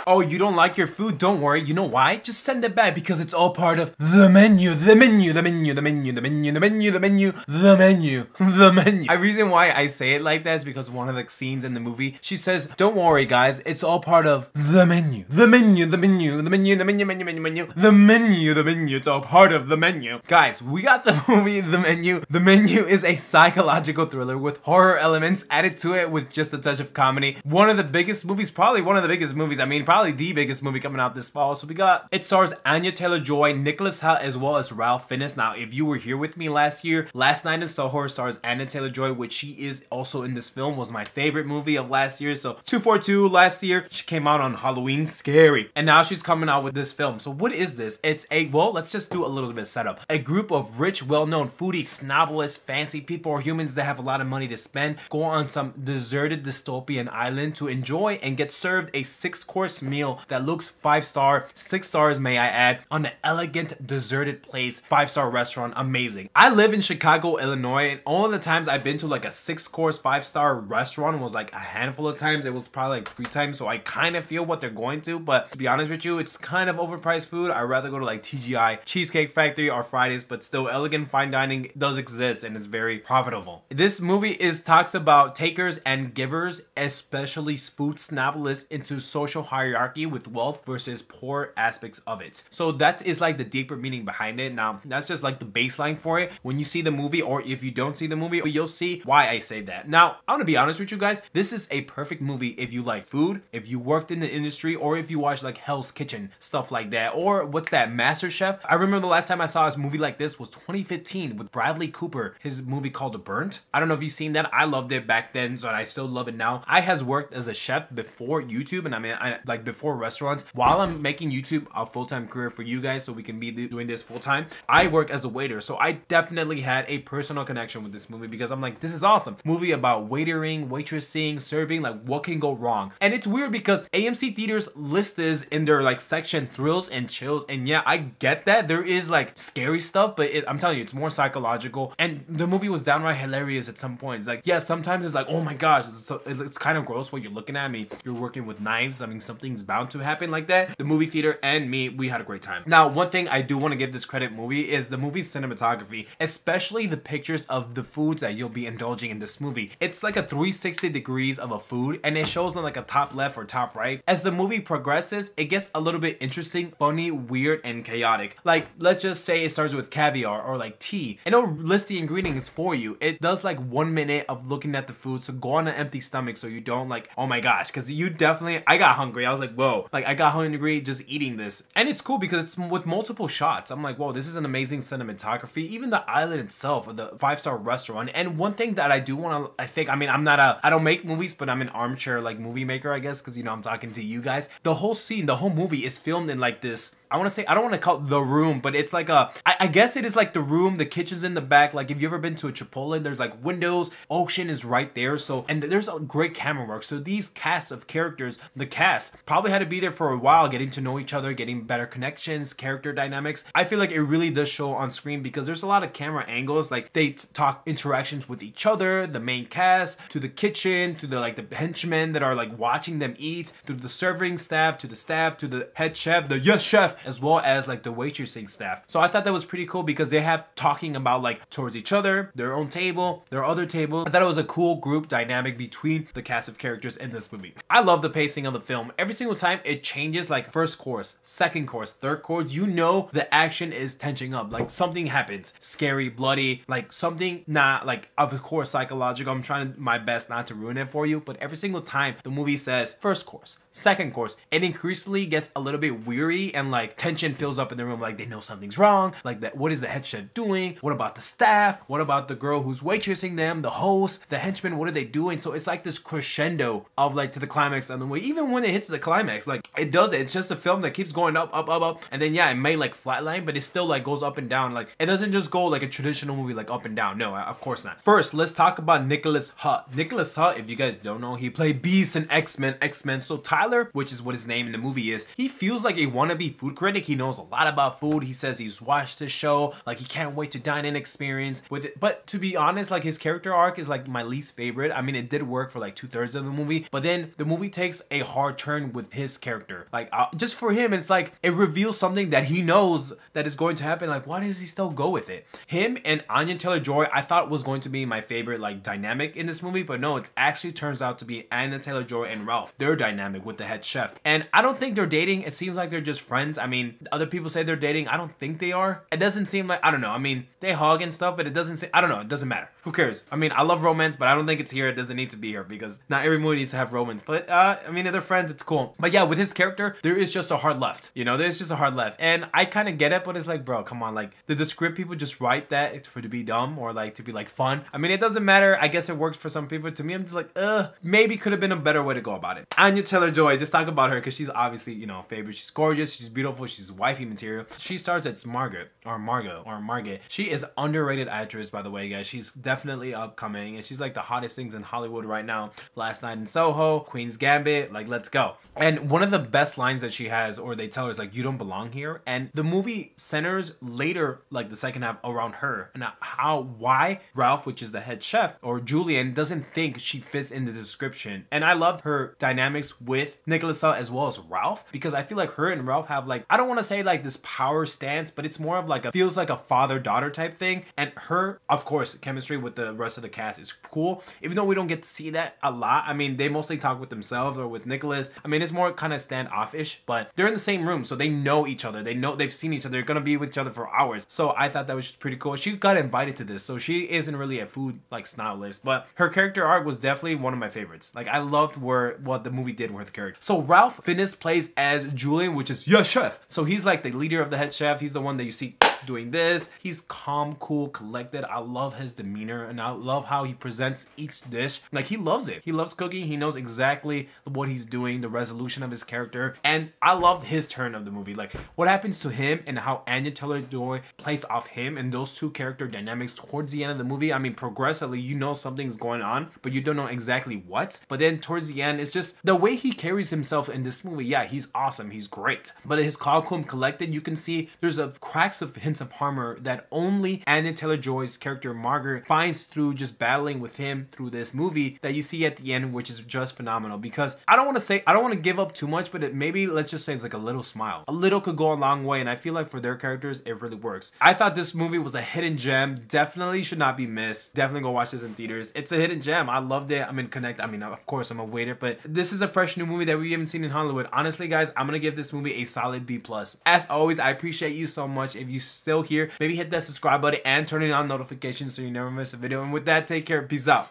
Oh, you don't like your food? Don't worry. You know why? Just send it back because it's all part of the menu, the menu, the menu, the menu, the menu, the menu, the menu, the menu, the menu. The reason why I say it like that is because one of the scenes in the movie, she says, don't worry guys, it's all part of the menu, the menu, the menu, the menu, the menu, menu, menu, menu, the menu, the menu, it's all part of the menu. Guys, we got the movie The Menu. The Menu is a psychological thriller with horror elements added to it with just a touch of comedy. One of the biggest movies, probably one of the biggest movies, I mean probably the biggest movie coming out this fall. So we got, it stars Anya Taylor-Joy, Nicholas Hoult, as well as Ralph Fiennes. Now if you were here with me last year, Last Night in Soho stars Anya Taylor-Joy, which she is also in this film, was my favorite movie of last year. So 242 last year, she came out on Halloween, scary. And now she's coming out with this film. So what is this? It's a, well, let's just do a little bit of setup. A group of rich, well-known foodies, snobblers, fancy people, or humans that have a lot of money to spend go on some deserted dystopian island to enjoy and get served a 6-course meal that looks 5-star, 6 stars may I add, on an elegant deserted place, 5-star restaurant. Amazing. I live in Chicago, Illinois, and all of the times I've been to like a 6-course, 5-star restaurant was like a handful of times. It was probably like 3 times, so I kind of feel what they're going to, but to be honest with you, it's kind of overpriced food. I'd rather go to like TGI, Cheesecake Factory, or Fridays, but still elegant fine dining does exist and is very profitable. This movie talks about takers and givers, especially food snobblists, into social hierarchy with wealth versus poor aspects of it. So that is like the deeper meaning behind it. Now that's just like the baseline for it. When you see the movie, or if you don't see the movie, you'll see why I say that. Now I'm gonna be honest with you guys, this is a perfect movie if you like food, if you worked in the industry, or if you watch like Hell's Kitchen, stuff like that, or what's that, MasterChef. I remember the last time I saw this movie like this was 2015 with Bradley Cooper, his movie called Burnt. I don't know if you've seen that. I loved it back then, so I still love it now. I has worked as a chef before YouTube, and I mean, like before restaurants. While I'm making YouTube a full-time career for you guys, so we can be doing this full-time, I work as a waiter, so I definitely had a personal connection with this movie because I'm like, this is awesome. Movie about waitering, waitressing, serving, like what can go wrong? And it's weird because AMC theaters list this in their like section thrills and chills, and yeah, I get that there is like scary stuff, but I'm telling you, it's more psychological, and the movie was downright hilarious at some points. Like, yeah, sometimes it's like, oh my gosh, it's kind of gross what you're looking at. Me, you're working with knives, I mean something's bound to happen like that. The movie theater and me, we had a great time. Now one thing I do want to give this credit movie is the movie's cinematography, especially the pictures of the foods that you'll be indulging in this movie. It's like a 360 degrees of a food, and it shows on like a top left or top right. As the movie progresses, it gets a little bit interesting, funny, weird, and chaotic. Like, let's just say it starts with caviar or like tea, and it'll list the ingredients for you. It does like 1 minute of looking at the food, so go on an empty stomach so you don't like, oh my gosh, because you definitely, I got hungry. I was like, whoa, like I got hungry just eating this. And it's cool because it's with multiple shots. I'm like, whoa, this is an amazing cinematography. Even the island itself, or the 5-star restaurant. And one thing that I do want to, I don't make movies, but I'm an armchair like movie maker, I guess, because you know I'm talking to you guys. The whole scene, the whole movie is filmed in like this, I want to say, I don't want to call it the room, but it's like a, I guess it is like the room, the kitchen's in the back. Like if you ever been to a Chipotle, there's like windows, ocean is right there. So, and there's a great camera work. So these cast of characters, the cast probably had to be there for a while, getting to know each other, getting better connections, character dynamics. I feel like it really does show on screen because there's a lot of camera angles. Like they talk interactions with each other, the main cast, to the kitchen, to the like the henchmen that are like watching them eat, to the serving staff, to the head chef, the yes chef, as well as like the waitressing staff. So I thought that was pretty cool because they have talking about like towards each other, their own table, their other table. I thought it was a cool group dynamic between the cast of characters in this movie. I love the pacing of the film. Every single time it changes, like first course, second course, third course, you know the action is tensioning up. Like something happens, scary, bloody, like something not like, of course, psychological. I'm trying my best not to ruin it for you, but every single time the movie says first course, second course, it increasingly gets a little bit weary and like tension fills up in the room. Like they know something's wrong. Like that, what is the head chef doing? What about the staff? What about the girl who's waitressing them? The host, the henchmen, what are they doing? So it's like this crescendo of like to the climax on the way. Even when it hits the climax, like it does it. It's just a film that keeps going up, up, up, up. And then yeah, it may like flatline, but it still like goes up and down. Like it doesn't just go like a traditional movie, like up and down. No, of course not. First, let's talk about Nicholas Hoult. Nicholas Hoult, if you guys don't know, he played Beast in X-Men. So Tyler Tyler, which is what his name in the movie is, he feels like a wannabe food critic. He knows a lot about food. He says he's watched the show, like he can't wait to dine in experience with it. But to be honest, like his character arc is like my least favorite. I mean, it did work for like 2/3 of the movie, but then the movie takes a hard turn with his character. Like just for him, it's like it reveals something that he knows that is going to happen. Like, why does he still go with it? Him and Anya Taylor-Joy, I thought was going to be my favorite like dynamic in this movie, but no, it actually turns out to be Anya Taylor-Joy and Ralph. Their dynamic with the head chef, and I don't think they're dating. It seems like they're just friends. I mean, other people say they're dating. I don't think they are. It doesn't seem like, I don't know. I mean, they hug and stuff, but it doesn't say, I don't know. It doesn't matter. Who cares? I mean, I love romance, but I don't think it's here. It doesn't need to be here because not every movie needs to have romance. But I mean, if they're friends, it's cool. But yeah, with his character, there is just a hard left. You know, there's just a hard left, and I kind of get it, but it's like, bro, come on. Like, did the script people just write that for to be dumb or like to be like fun? I mean, it doesn't matter. I guess it worked for some people. To me, I'm just like, maybe could have been a better way to go about it. Anya Taylor-Joy, just talk about her because she's obviously, you know, favorite. She's gorgeous. She's beautiful. She's wifey material. She stars as Margaret. She is underrated actress, by the way, guys. She's definitely upcoming, and she's like the hottest things in Hollywood right now. Last Night in Soho, Queen's Gambit, like, let's go. And one of the best lines that she has, or they tell her, is like, you don't belong here. And the movie centers later, like the second half, around her and why Ralph, which is the head chef, or Julian, doesn't think she fits in the description. And I loved her dynamics with Nicholas as well as Ralph, because I feel like her and Ralph have like, I don't want to say like this power stance, but it's more of like feels like a father-daughter type thing. And her, of course, chemistry with the rest of the cast is cool, even though we don't get to see that a lot. I mean, they mostly talk with themselves or with Nicholas. I mean, it's more kind of standoffish, but they're in the same room, so they know each other. They know, they've seen each other. They're gonna be with each other for hours. So I thought that was just pretty cool. She got invited to this, so she isn't really a food like snob list, but her character arc was definitely one of my favorites. Like, I loved what the movie did with her character. So Ralph Fiennes plays as Julian, which is yes chef. So he's like the leader of the head chef. He's the one that you see doing this. He's calm, cool, collected. I love his demeanor, and I love how he presents each dish. Like, he loves it. He loves cooking. He knows exactly what he's doing, the resolution of his character. And I loved his turn of the movie. Like, what happens to him and how Anya Taylor-Joy plays off him and those two character dynamics towards the end of the movie. I mean, progressively, you know something's going on, but you don't know exactly what. But then towards the end, it's just the way he carries himself in this movie. Yeah, he's awesome. He's great. But his calm, collected, you can see there's a cracks of hints of armor that only Anya Taylor-Joy's character Margaret finds through just battling with him through this movie that you see at the end, which is just phenomenal. Because I don't want to give up too much, but maybe let's just say it's like a little smile. A little could go a long way, and I feel like for their characters, it really works. I thought this movie was a hidden gem. Definitely should not be missed. Definitely go watch this in theaters. It's a hidden gem. I loved it. I'm in Connect. I mean, of course, I'm a waiter, but this is a fresh new movie that we haven't seen in Hollywood. Honestly, guys, I'm gonna give this movie a solid B+. As always, I appreciate you so much. If you're still here, maybe hit that subscribe button and turn on notifications so you never miss a video. And with that, take care. Peace out.